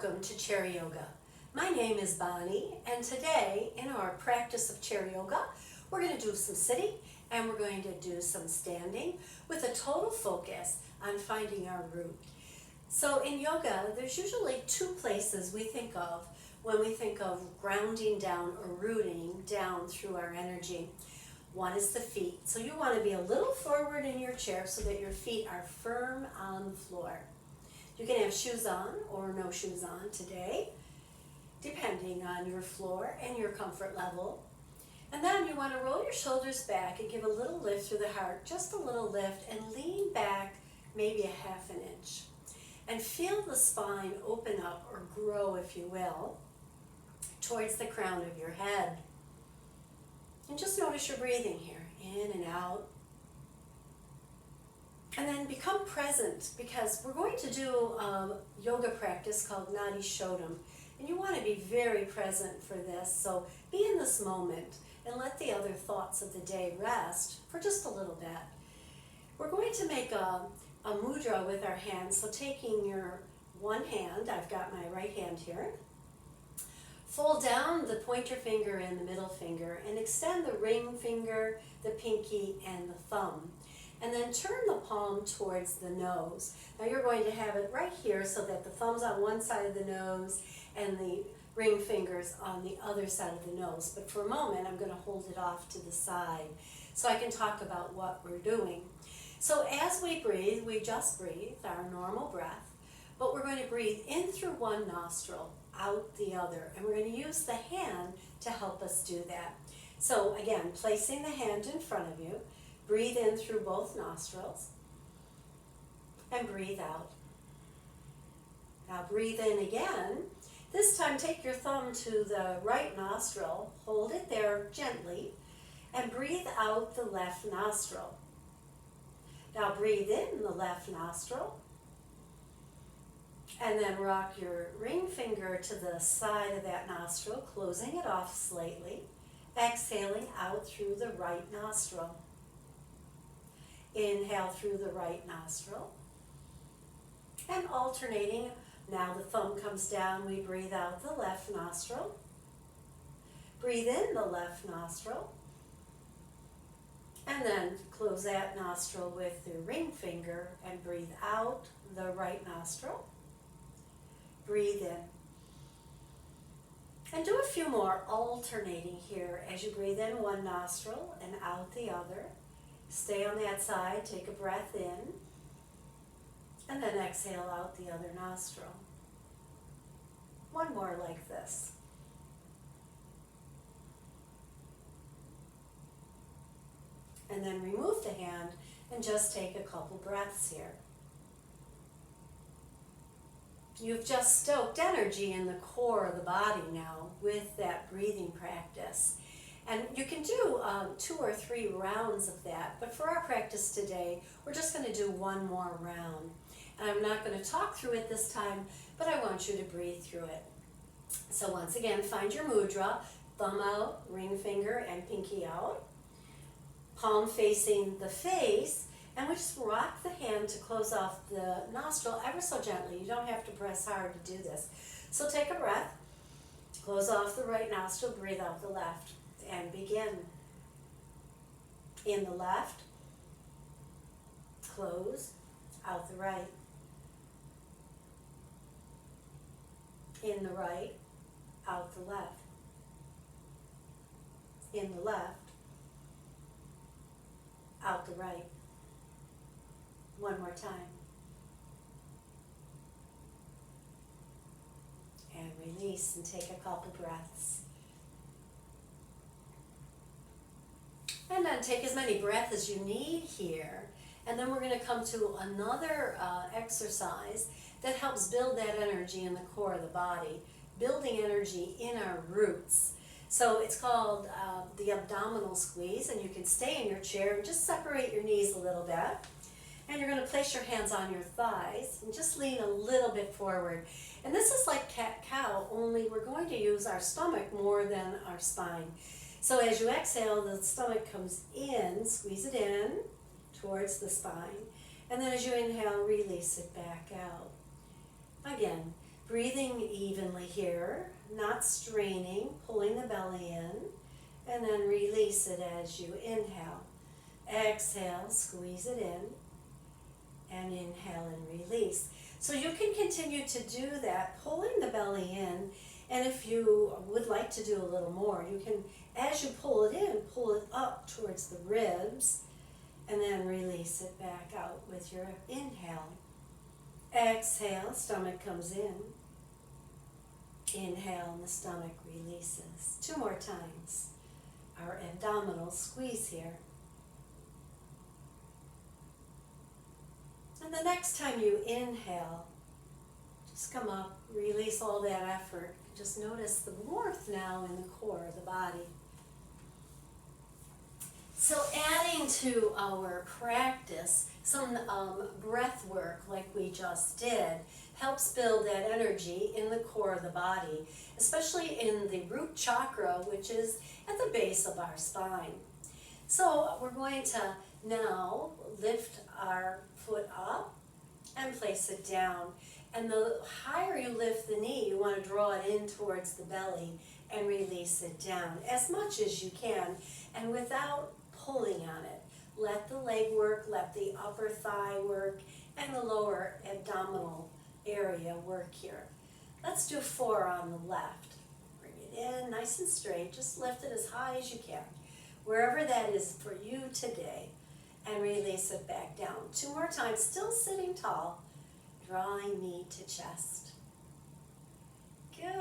Welcome to Chair Yoga. My name is Bonnie, and today in our practice of Chair Yoga, we're going to do some sitting and we're going to do some standing with a total focus on finding our root. So in yoga, there's usually two places we think of when we think of grounding down or rooting down through our energy. One is the feet. So you want to be a little forward in your chair so that your feet are firm on the floor. You can have shoes on or no shoes on today, depending on your floor and your comfort level. And then you want to roll your shoulders back and give a little lift through the heart, just a little lift, and lean back maybe a half an inch. And feel the spine open up or grow, if you will, towards the crown of your head. And just notice your breathing here, in and out. And then become present, because we're going to do a yoga practice called Nadi Shodham. And you want to be very present for this. So be in this moment and let the other thoughts of the day rest for just a little bit. We're going to make a mudra with our hands. So taking your one hand, I've got my right hand here. Fold down the pointer finger and the middle finger and extend the ring finger, the pinky, and the thumb. And then turn the palm towards the nose. Now you're going to have it right here so that the thumb's on one side of the nose and the ring fingers on the other side of the nose. But for a moment, I'm going to hold it off to the side so I can talk about what we're doing. So as we breathe, we just breathe, our normal breath, but we're going to breathe in through one nostril, out the other. And we're going to use the hand to help us do that. So again, placing the hand in front of you, breathe in through both nostrils and breathe out. Now breathe in again. This time take your thumb to the right nostril, hold it there gently, and breathe out the left nostril. Now breathe in the left nostril, and then rock your ring finger to the side of that nostril, closing it off slightly, exhaling out through the right nostril. Inhale through the right nostril, and alternating. Now the thumb comes down, we breathe out the left nostril. Breathe in the left nostril, and then close that nostril with the ring finger and breathe out the right nostril. Breathe in. And do a few more alternating here as you breathe in one nostril and out the other. Stay on that side, take a breath in, and then exhale out the other nostril. One more like this. And then remove the hand and just take a couple breaths here. You've just stoked energy in the core of the body now with that breathing practice. And you can do 2 or 3 rounds of that, but for our practice today, we're just going to do one more round. And I'm not going to talk through it this time, but I want you to breathe through it. So once again, find your mudra, thumb out, ring finger, and pinky out. Palm facing the face, and we just rock the hand to close off the nostril ever so gently. You don't have to press hard to do this. So take a breath, close off the right nostril, breathe out the left. And begin. In the left, close, out the right. In the right, out the left. In the left, out the right. One more time. And release and take a couple breaths. And then take as many breaths as you need here. And then we're going to come to another exercise that helps build that energy in the core of the body, building energy in our roots. So it's called the abdominal squeeze, and you can stay in your chair and just separate your knees a little bit. And you're going to place your hands on your thighs and just lean a little bit forward. And this is like cat-cow, only we're going to use our stomach more than our spine. So as you exhale, the stomach comes in, squeeze it in towards the spine, and then as you inhale, release it back out. Again, Breathing evenly here, not straining, pulling the belly in, and then release it as you inhale. Exhale, squeeze it in, and inhale and release. So you can continue to do that, pulling the belly in, and if you would like to do a little more, you can, as you pull it in, pull it up towards the ribs, and then release it back out with your inhale. Exhale, stomach comes in. Inhale, and the stomach releases. 2 more times. Our abdominal squeeze here. And the next time you inhale, just come up, release all that effort. Just notice the warmth now in the core of the body. So adding to our practice, some breath work like we just did helps build that energy in the core of the body, especially in the root chakra, which is at the base of our spine. So we're going to now lift our foot up and place it down. And the higher you lift the knee, you want to draw it in towards the belly and release it down as much as you can, and without pulling on it. Let the leg work, let the upper thigh work, and the lower abdominal area work here. Let's do 4 on the left. Bring it in nice and straight, just lift it as high as you can, wherever that is for you today, and release it back down. 2 more times, still sitting tall, drawing knee to chest. Good,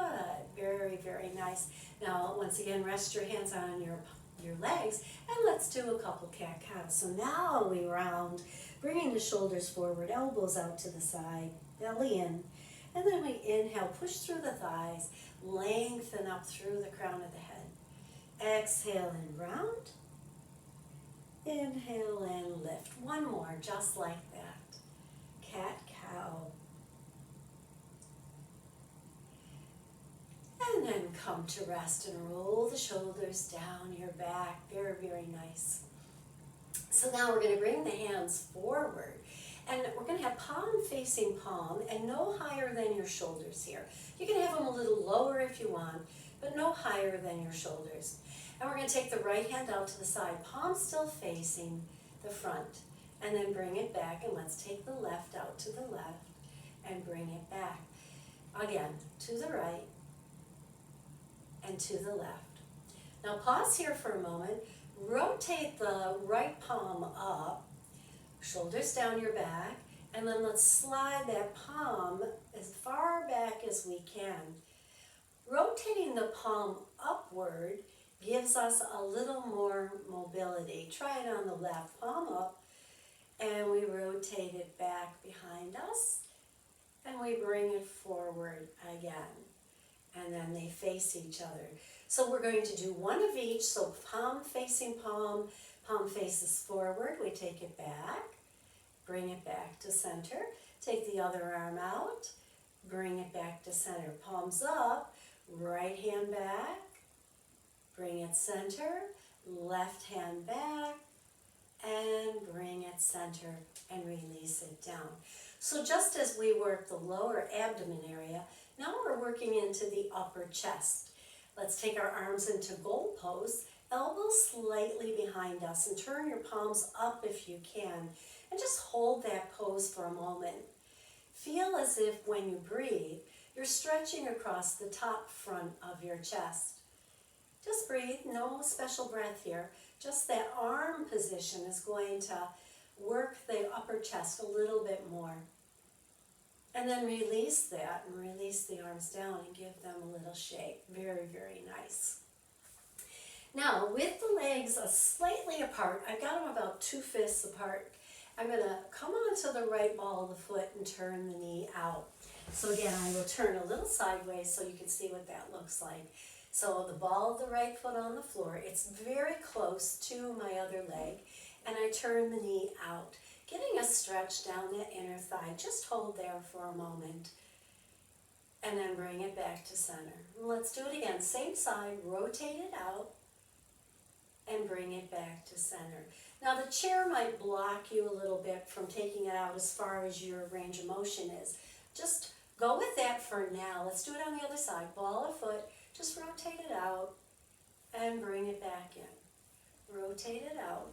very, very nice. Now, once again, rest your hands on your legs, and let's do a couple cat-cows. So now we round, bringing the shoulders forward, elbows out to the side, belly in, and then we inhale, push through the thighs, lengthen up through the crown of the head. Exhale and round. Inhale and lift. 1 more, just like that. Cat-cow. And then come to rest and roll the shoulders down your back. Very, very nice. So now we're going to bring the hands forward. And we're going to have palm facing palm and no higher than your shoulders here. You can have them a little lower if you want, but no higher than your shoulders. And we're going to take the right hand out to the side, palm still facing the front. And then bring it back, and let's take the left out to the left and bring it back. Again, to the right and to the left. Now pause here for a moment, rotate the right palm up, shoulders down your back, and then let's slide that palm as far back as we can. Rotating the palm upward gives us a little more mobility. Try it on the left, palm up, and we rotate it back behind us, and we bring it forward again. And then they face each other. So we're going to do 1 of each. So palm facing palm, palm faces forward. We take it back, bring it back to center. Take the other arm out, bring it back to center. Palms up, right hand back, bring it center, left hand back, and bring it center and release it down. So just as we work the lower abdomen area, now we're working into the upper chest. Let's take our arms into gold pose, elbows slightly behind us, and turn your palms up if you can, and just hold that pose for a moment. Feel as if when you breathe, you're stretching across the top front of your chest. Just breathe, no special breath here. Just that arm position is going to work the upper chest a little bit more. And then release that and release the arms down and give them a little shake. Very, very nice. Now, with the legs slightly apart, I've got them about 2 fists apart. I'm going to come onto the right ball of the foot and turn the knee out. So again, I will turn a little sideways so you can see what that looks like. So the ball of the right foot on the floor, it's very close to my other leg, and I turn the knee out, getting a stretch down that inner thigh. Just hold there for a moment, and then bring it back to center. And let's do it again, same side, rotate it out, and bring it back to center. Now the chair might block you a little bit from taking it out as far as your range of motion is. Just Go with that for now. Let's do it on the other side. Ball of foot, just rotate it out and bring it back in. Rotate it out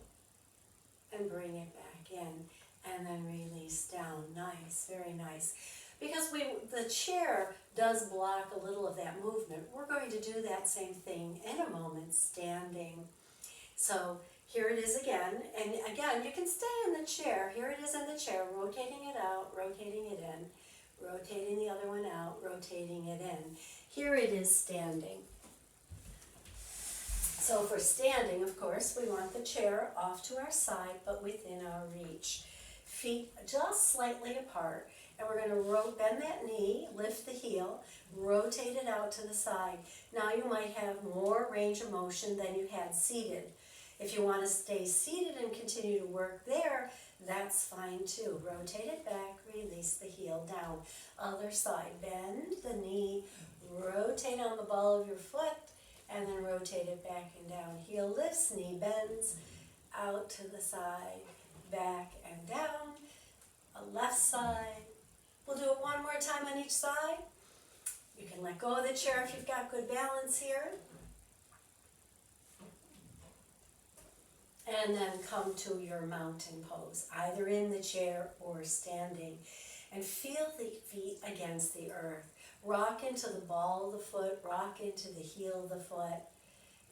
and bring it back in, and then release down. Nice, very nice. Because the chair does block a little of that movement. We're going to do that same thing in a moment, standing. So here it is again, and again, you can stay in the chair. Here it is in the chair, rotating it out, rotating it in, rotating the other one out, rotating it in. Here it is standing. So for standing, of course, we want the chair off to our side, but within our reach. Feet just slightly apart. And we're going to bend that knee, lift the heel, rotate it out to the side. Now you might have more range of motion than you had seated. If you want to stay seated and continue to work there, that's fine too. Rotate it back, release the heel down. Other side, bend the knee, rotate on the ball of your foot, and then rotate it back and down. Heel lifts, knee bends, out to the side, back and down. A left side. We'll do it one more time on each side. You can let go of the chair if you've got good balance here. And then come to your mountain pose, either in the chair or standing. And feel the feet against the earth. Rock into the ball of the foot, rock into the heel of the foot.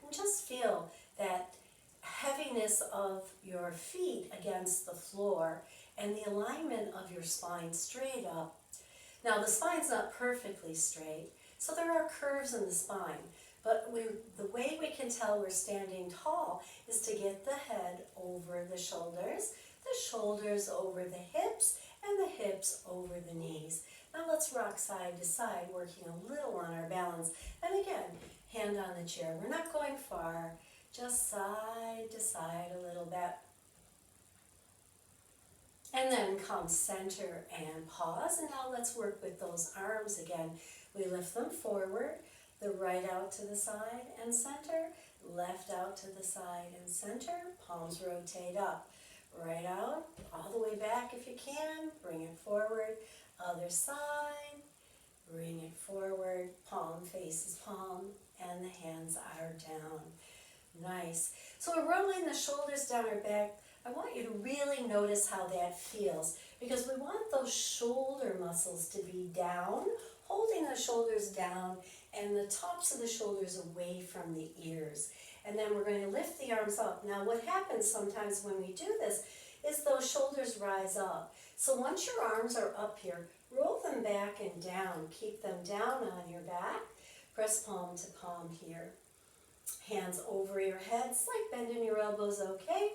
And just feel that heaviness of your feet against the floor and the alignment of your spine straight up. Now the spine's not perfectly straight, so there are curves in the spine, but the way we can tell we're standing tall is to get the head over the shoulders over the hips, and the hips over the knees. Now let's rock side to side, working a little on our balance. And again, hand on the chair. We're not going far, just side to side a little bit. And then come center and pause. And now let's work with those arms again. We lift them forward, the right out to the side and center, left out to the side and center, palms rotate up. Right out, all the way back if you can, bring it forward, other side, bring it forward, palm faces palm, and the hands are down. Nice. So we're rolling the shoulders down our back. I want you to really notice how that feels, because we want those shoulder muscles to be down, holding the shoulders down and the tops of the shoulders away from the ears. And then we're going to lift the arms up. Now what happens sometimes when we do this is those shoulders rise up. So once your arms are up here, roll them back and down. Keep them down on your back. Press palm to palm here. Hands over your head, slight bend in your elbows, okay?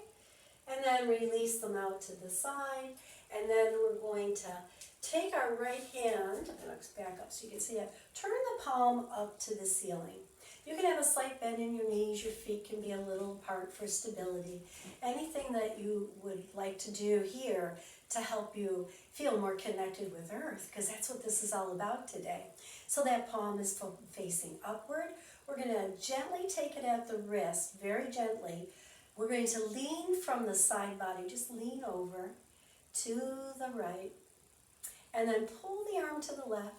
And then release them out to the side. And then we're going to take our right hand, I'm going to back up so you can see that, turn the palm up to the ceiling. You can have a slight bend in your knees, your feet can be a little apart for stability. Anything that you would like to do here to help you feel more connected with Earth, because that's what this is all about today. So that palm is facing upward. We're going to gently take it at the wrist, very gently. We're going to lean from the side body, just lean over to the right, and then pull the arm to the left.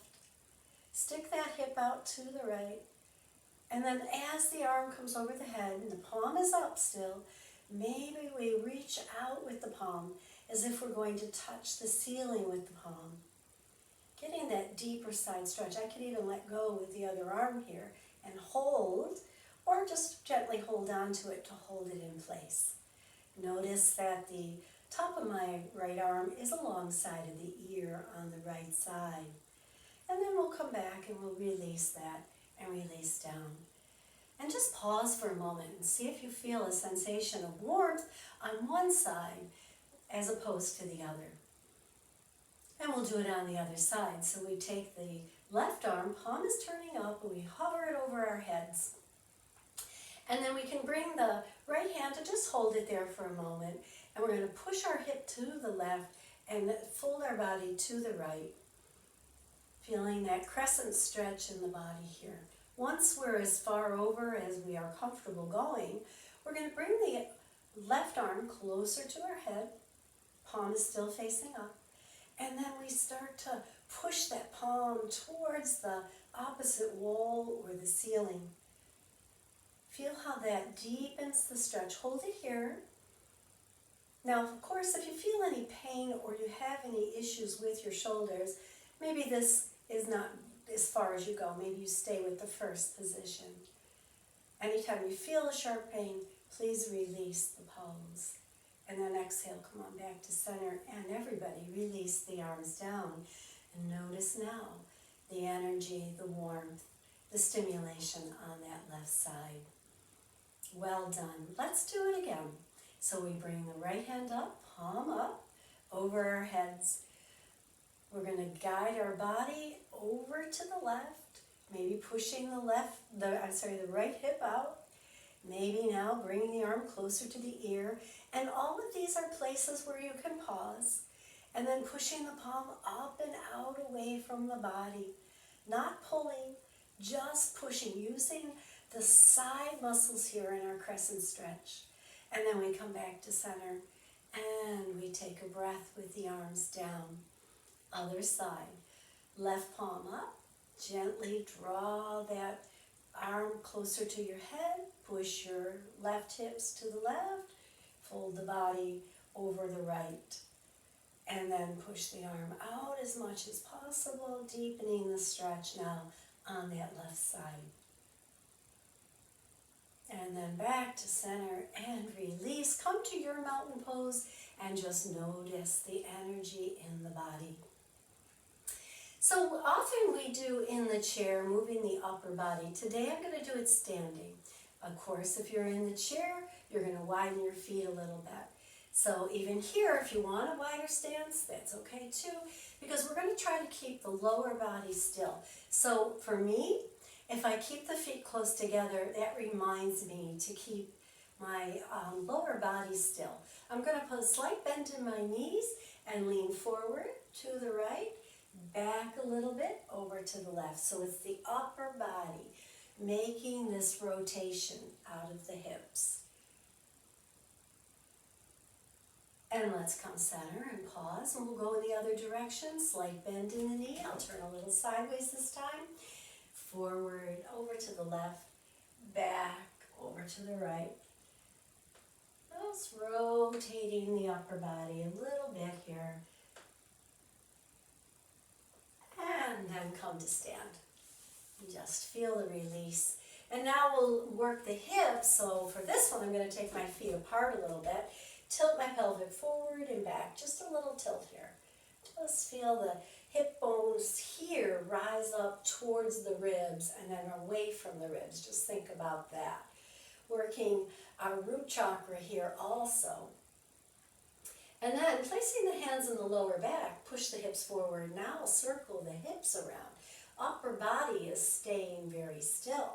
Stick that hip out to the right. And then as the arm comes over the head and the palm is up still, maybe we reach out with the palm as if we're going to touch the ceiling with the palm. Getting that deeper side stretch. I could even let go with the other arm here and hold, or just gently hold on to it to hold it in place. Notice that the top of my right arm is alongside of the ear on the right side. And then we'll come back and we'll release that and release down. And just pause for a moment and see if you feel a sensation of warmth on one side as opposed to the other. And we'll do it on the other side. So we take the left arm, palm is turning up, and we hover it over our heads. And then we can bring the right hand to just hold it there for a moment. And we're going to push our hip to the left and fold our body to the right. Feeling that crescent stretch in the body here. Once we're as far over as we are comfortable going, we're going to bring the left arm closer to our head. Palm is still facing up. And then we start to push that palm towards the opposite wall or the ceiling. Feel how that deepens the stretch. Hold it here. Now, of course, if you feel any pain or you have any issues with your shoulders, maybe this is not as far as you go. Maybe you stay with the first position. Anytime you feel a sharp pain, please release the palms. And then exhale, come on back to center. And everybody, release the arms down. And notice now the energy, the warmth, the stimulation on that left side. Well done. Let's do it again. So we bring the right hand up, palm up, over our heads. We're going to guide our body over to the left, maybe pushing the right hip out. Maybe now bringing the arm closer to the ear. And all of these are places where you can pause. And then pushing the palm up and out away from the body. Not pulling, just pushing, using the side muscles here in our crescent stretch. And then we come back to center and we take a breath with the arms down. Other side. Left palm up. Gently draw that arm closer to your head. Push your left hips to the left. Fold the body over the right. And then push the arm out as much as possible, deepening the stretch now on that left side. And then back to center and release. Come to your mountain pose and just notice the energy in the body. So often we do in the chair, moving the upper body. Today I'm going to do it standing. Of course, if you're in the chair, you're going to widen your feet a little bit. So even here, if you want a wider stance, that's okay too, because we're going to try to keep the lower body still. So for me, if I keep the feet close together, that reminds me to keep my lower body still. I'm going to put a slight bend in my knees and lean forward to the right, back a little bit, over to the left. So it's the upper body making this rotation out of the hips. And let's come center and pause, and we'll go in the other direction. Slight bend in the knee. I'll turn a little sideways this time. Forward, over to the left, back, over to the right. Just rotating the upper body a little bit here. And then come to stand. Just feel the release. And now we'll work the hips. So for this one, I'm going to take my feet apart a little bit. Tilt my pelvic forward and back, just a little tilt here. Just feel the hip bones here rise up towards the ribs and then away from the ribs. Just think about that. Working our root chakra here also. And then placing the hands in the lower back, push the hips forward. Now circle the hips around. Upper body is staying very still.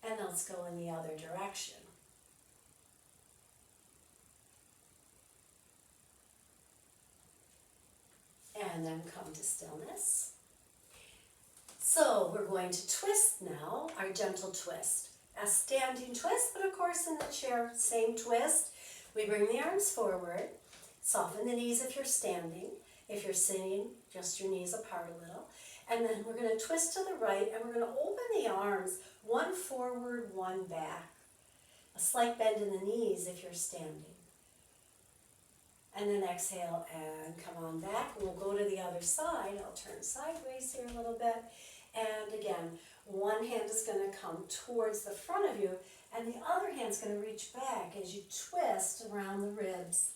And let's go in the other direction. And then come to stillness. So we're going to twist now, our gentle twist. A standing twist, but of course in the chair, same twist. We bring the arms forward, soften the knees if you're standing. If you're sitting, just your knees apart a little. And then we're going to twist to the right, and we're going to open the arms, one forward, one back. A slight bend in the knees if you're standing. And then exhale and come on back. We'll go to the other side. I'll turn sideways here a little bit. And again, one hand is going to come towards the front of you, and the other hand's going to reach back as you twist around the ribs.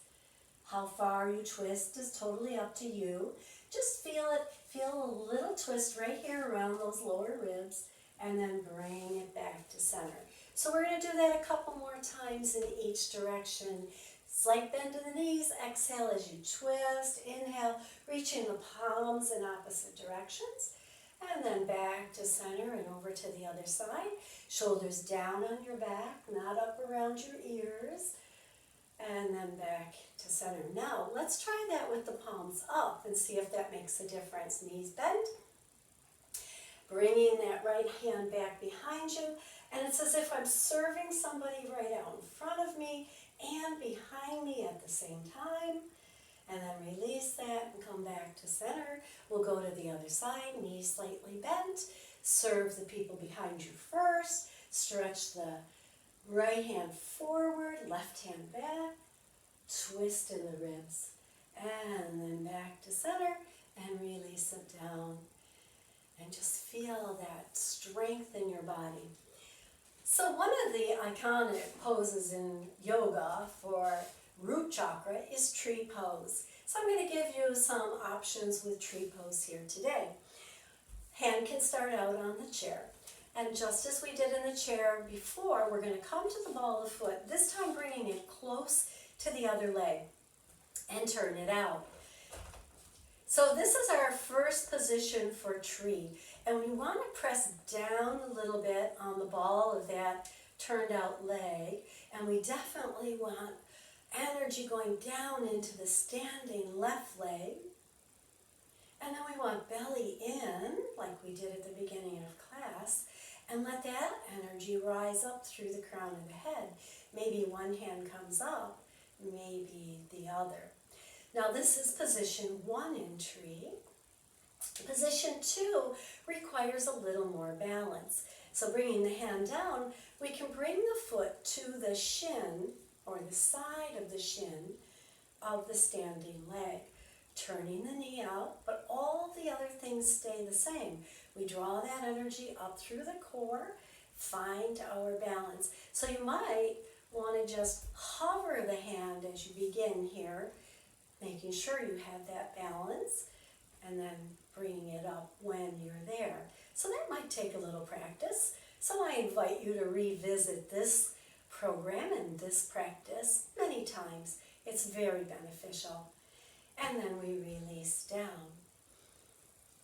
How far you twist is totally up to you. Just feel it. Feel a little twist right here around those lower ribs, and then bring it back to center. So we're going to do that a couple more times in each direction. Slight bend in the knees, exhale as you twist, inhale, reaching the palms in opposite directions, and then back to center and over to the other side. Shoulders down on your back, not up around your ears, and then back to center. Now, let's try that with the palms up and see if that makes a difference. Knees bent, bringing that right hand back behind you, and it's as if I'm serving somebody right out in front of me and behind me at the same time. and then release that and come back to center. We'll go to the other side, knees slightly bent. Serve the people behind you first. Stretch the right hand forward, left hand back. Twist in the ribs. And then back to center and release it down. And just feel that strength in your body. So one of the iconic poses in yoga for root chakra is tree pose. So I'm going to give you some options with tree pose here today. Hand can start out on the chair. And just as we did in the chair before, we're going to come to the ball of foot, this time bringing it close to the other leg and turn it out. So this is our first position for tree. And we want to press down a little bit on the ball of that turned out leg. And we definitely want energy going down into the standing left leg. And then we want belly in, like we did at the beginning of class, and let that energy rise up through the crown of the head. Maybe one hand comes up, maybe the other. Now this is position 1 in tree. Position 2 requires a little more balance. So bringing the hand down, we can bring the foot to the shin, or the side of the shin of the standing leg. Turning the knee out, but all the other things stay the same. We draw that energy up through the core, find our balance. So you might want to just hover the hand as you begin here, making sure you have that balance, and then bringing it up when you're there. So that might take a little practice. So I invite you to revisit this program and this practice many times. It's very beneficial. And then we release down.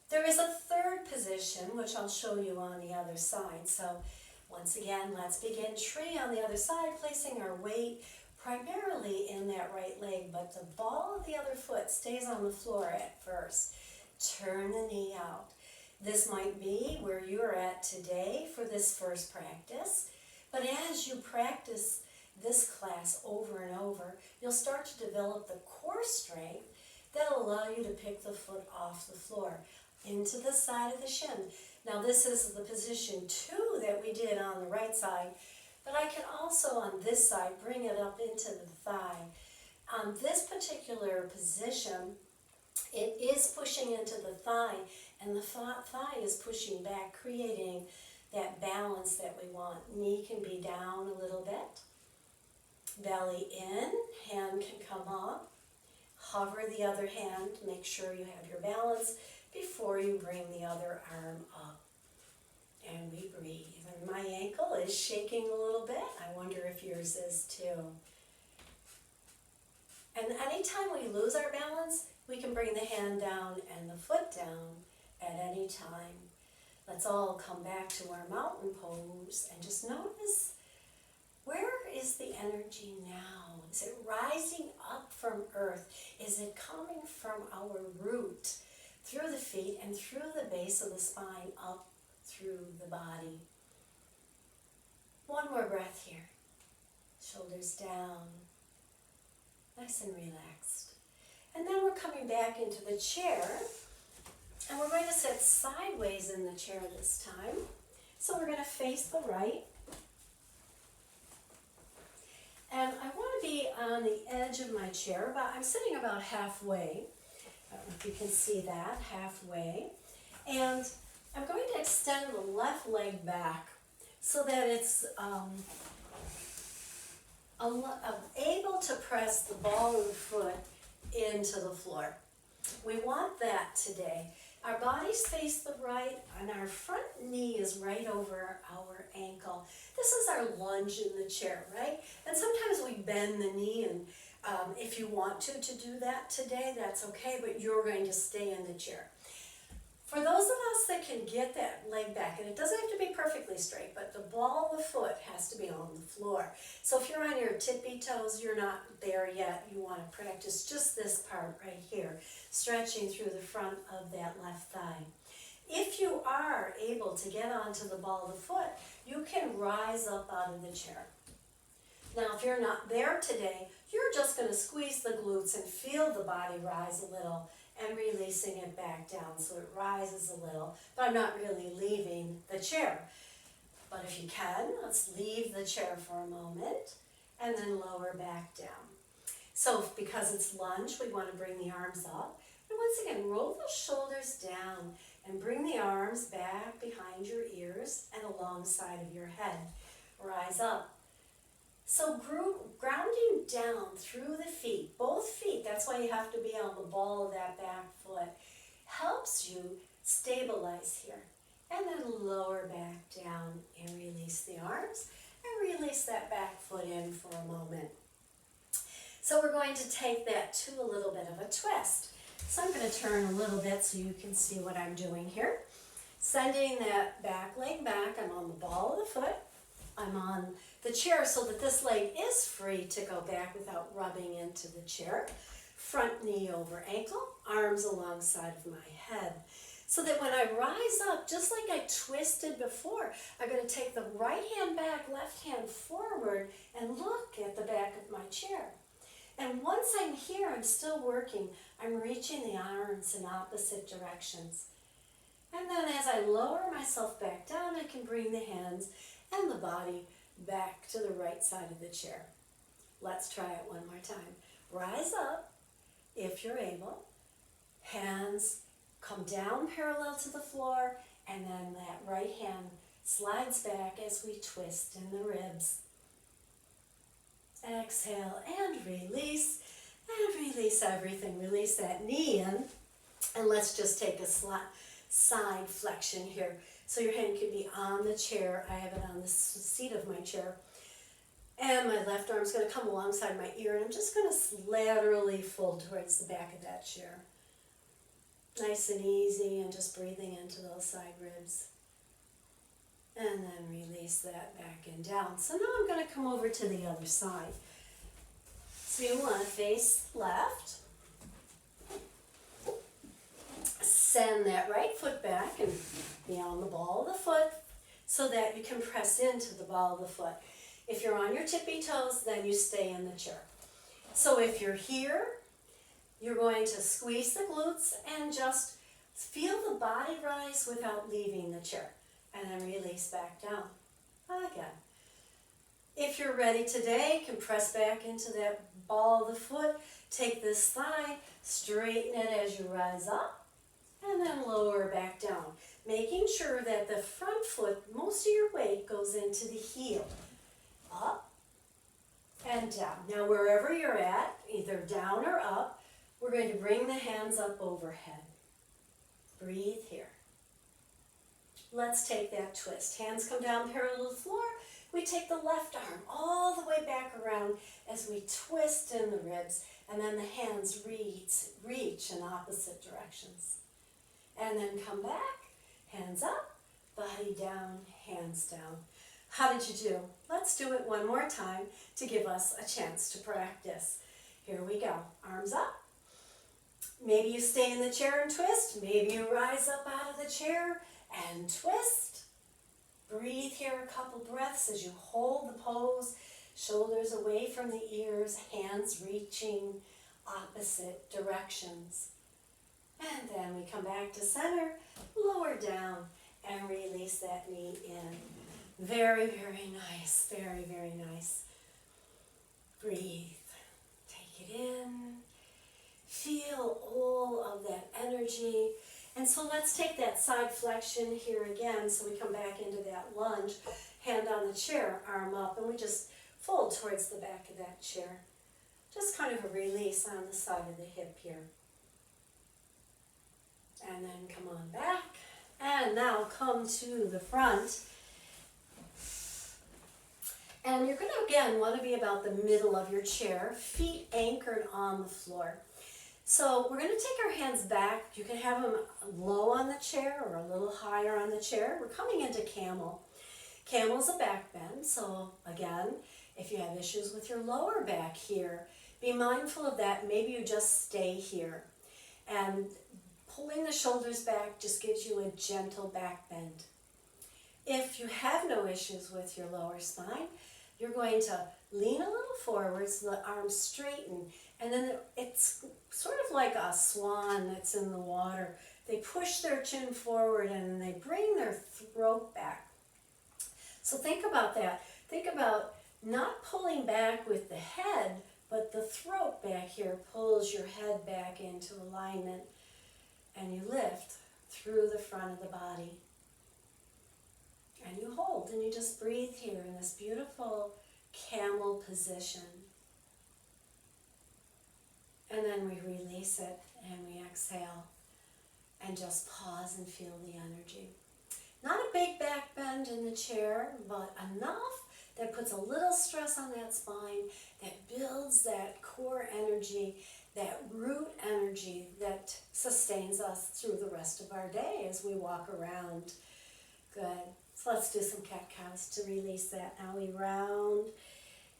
There is a third position, which I'll show you on the other side. So once again, let's begin tree on the other side, placing our weight primarily in that right leg, but the ball of the other foot stays on the floor at first. Turn the knee out. This might be where you're at today for this first practice, but as you practice this class over and over, you'll start to develop the core strength that'll allow you to pick the foot off the floor into the side of the shin. Now this is the position 2 that we did on the right side, but I can also on this side bring it up into the thigh. On this particular position, it is pushing into the thigh, and the thigh is pushing back, creating that balance that we want. Knee can be down a little bit, belly in, hand can come up. Hover the other hand, make sure you have your balance before you bring the other arm up. And we breathe. And my ankle is shaking a little bit. I wonder if yours is too. And anytime we lose our balance, we can bring the hand down and the foot down at any time. Let's all come back to our mountain pose and just notice, where is the energy now? Is it rising up from earth? Is it coming from our root, through the feet and through the base of the spine, up through the body? One more breath here. Shoulders down, nice and relaxed. And then we're coming back into the chair, and we're going to sit sideways in the chair this time. So we're going to face the right. And I want to be on the edge of my chair, but I'm sitting about halfway. I don't know if you can see that, halfway. And I'm going to extend the left leg back so that it's able to press the ball of the foot into the floor. We want that today. Our bodies face the right, and our front knee is right over our ankle. This is our lunge in the chair, right? And sometimes we bend the knee, and if you want to do that today, that's okay, but you're going to stay in the chair. For those of us that can get that leg back, and it doesn't have to be perfectly straight, but the ball of the foot has to be on the floor. So if you're on your tippy toes, you're not there yet. You want to practice just this part right here, stretching through the front of that left thigh. If you are able to get onto the ball of the foot, you can rise up out of the chair. Now, if you're not there today, you're just going to squeeze the glutes and feel the body rise a little and releasing it back down so it rises a little, but I'm not really leaving the chair. But if you can, let's leave the chair for a moment and then lower back down. So because it's lunge, we want to bring the arms up. And once again, roll the shoulders down and bring the arms back behind your ears and alongside of your head. Rise up. So grounding down through the feet, both feet, that's why you have to be on the ball of that back foot, helps you stabilize here. And then lower back down and release the arms and release that back foot in for a moment. So we're going to take that to a little bit of a twist. So I'm going to turn a little bit so you can see what I'm doing here. Sending that back leg back, I'm on the ball of the foot. I'm on the chair so that this leg is free to go back without rubbing into the chair. Front knee over ankle, arms alongside of my head. So that when I rise up, just like I twisted before, I'm going to take the right hand back, left hand forward, and look at the back of my chair. And once I'm here, I'm still working. I'm reaching the arms in opposite directions. And then as I lower myself back down, I can bring the hands and the body back to the right side of the chair. Let's try it one more time. Rise up if you're able. Hands come down parallel to the floor, and then that right hand slides back as we twist in the ribs. Exhale and release everything. Release that knee in, and let's just take a side flexion here. So your hand could be on the chair. I have it on the seat of my chair. And my left arm's going to come alongside my ear, and I'm just going to laterally fold towards the back of that chair. Nice and easy, and just breathing into those side ribs. And then release that back and down. So now I'm going to come over to the other side. So you want to face left. Send that right foot back and be on the ball of the foot so that you can press into the ball of the foot. If you're on your tippy toes, then you stay in the chair. So if you're here, you're going to squeeze the glutes and just feel the body rise without leaving the chair. And then release back down. Again. If you're ready today, you can press back into that ball of the foot. Take this thigh, straighten it as you rise up, and then lower back down. Making sure that the front foot, most of your weight goes into the heel. Up and down. Now wherever you're at, either down or up, we're going to bring the hands up overhead. Breathe here. Let's take that twist. Hands come down parallel to the floor. We take the left arm all the way back around as we twist in the ribs, and then the hands reach in opposite directions. And then come back, hands up, body down, hands down. How did you do? Let's do it one more time to give us a chance to practice. Here we go. Arms up. Maybe you stay in the chair and twist. Maybe you rise up out of the chair and twist. Breathe here a couple breaths as you hold the pose. Shoulders away from the ears, hands reaching opposite directions. And then we come back to center, lower down, and release that knee in. Very, very nice. Very, very nice. Breathe. Take it in. Feel all of that energy. And so let's take that side flexion here again. So we come back into that lunge. Hand on the chair, arm up, and we just fold towards the back of that chair. Just kind of a release on the side of the hip here. And then come on back. And now come to the front. And you're going to, again, want to be about the middle of your chair, feet anchored on the floor. So we're going to take our hands back. You can have them low on the chair or a little higher on the chair. We're coming into camel. Camel's a back bend. So again, if you have issues with your lower back here, be mindful of that. Maybe you just stay here. And pulling the shoulders back just gives you a gentle back bend. If you have no issues with your lower spine, you're going to lean a little forward so the arms straighten. And then it's sort of like a swan that's in the water. They push their chin forward and they bring their throat back. So think about that. Think about not pulling back with the head, but the throat back here pulls your head back into alignment, and you lift through the front of the body. And you hold and you just breathe here in this beautiful camel position. And then we release it and we exhale and just pause and feel the energy. Not a big back bend in the chair, but enough that puts a little stress on that spine, that builds that core energy, that root energy that sustains us through the rest of our day as we walk around. Good. So let's do some cat-cows to release that. Now we round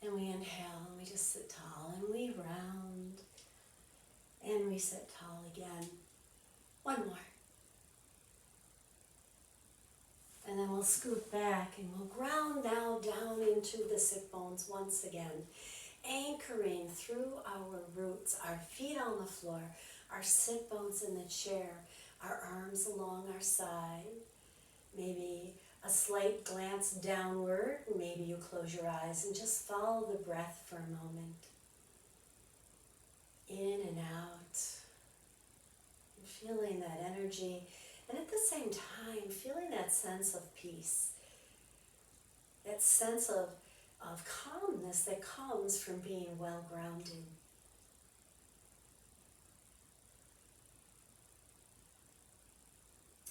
and we inhale and we just sit tall and we round and we sit tall again. One more. And then we'll scoot back and we'll ground now down into the sit bones once again, anchoring through our roots, our feet on the floor, our sit bones in the chair, our arms along our side, maybe a slight glance downward, maybe you close your eyes and just follow the breath for a moment. In and out, feeling that energy. And at the same time, feeling that sense of peace, that sense of calmness that comes from being well grounded.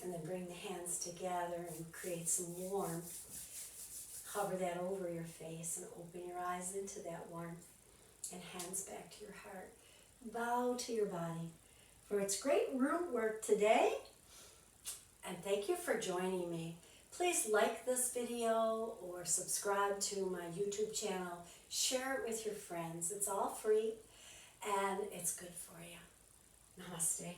And then bring the hands together and create some warmth. Hover that over your face and open your eyes into that warmth. And hands back to your heart. Bow to your body for its great root work today. And thank you for joining me. Please like this video or subscribe to my YouTube channel. Share it with your friends. It's all free and it's good for you. Namaste.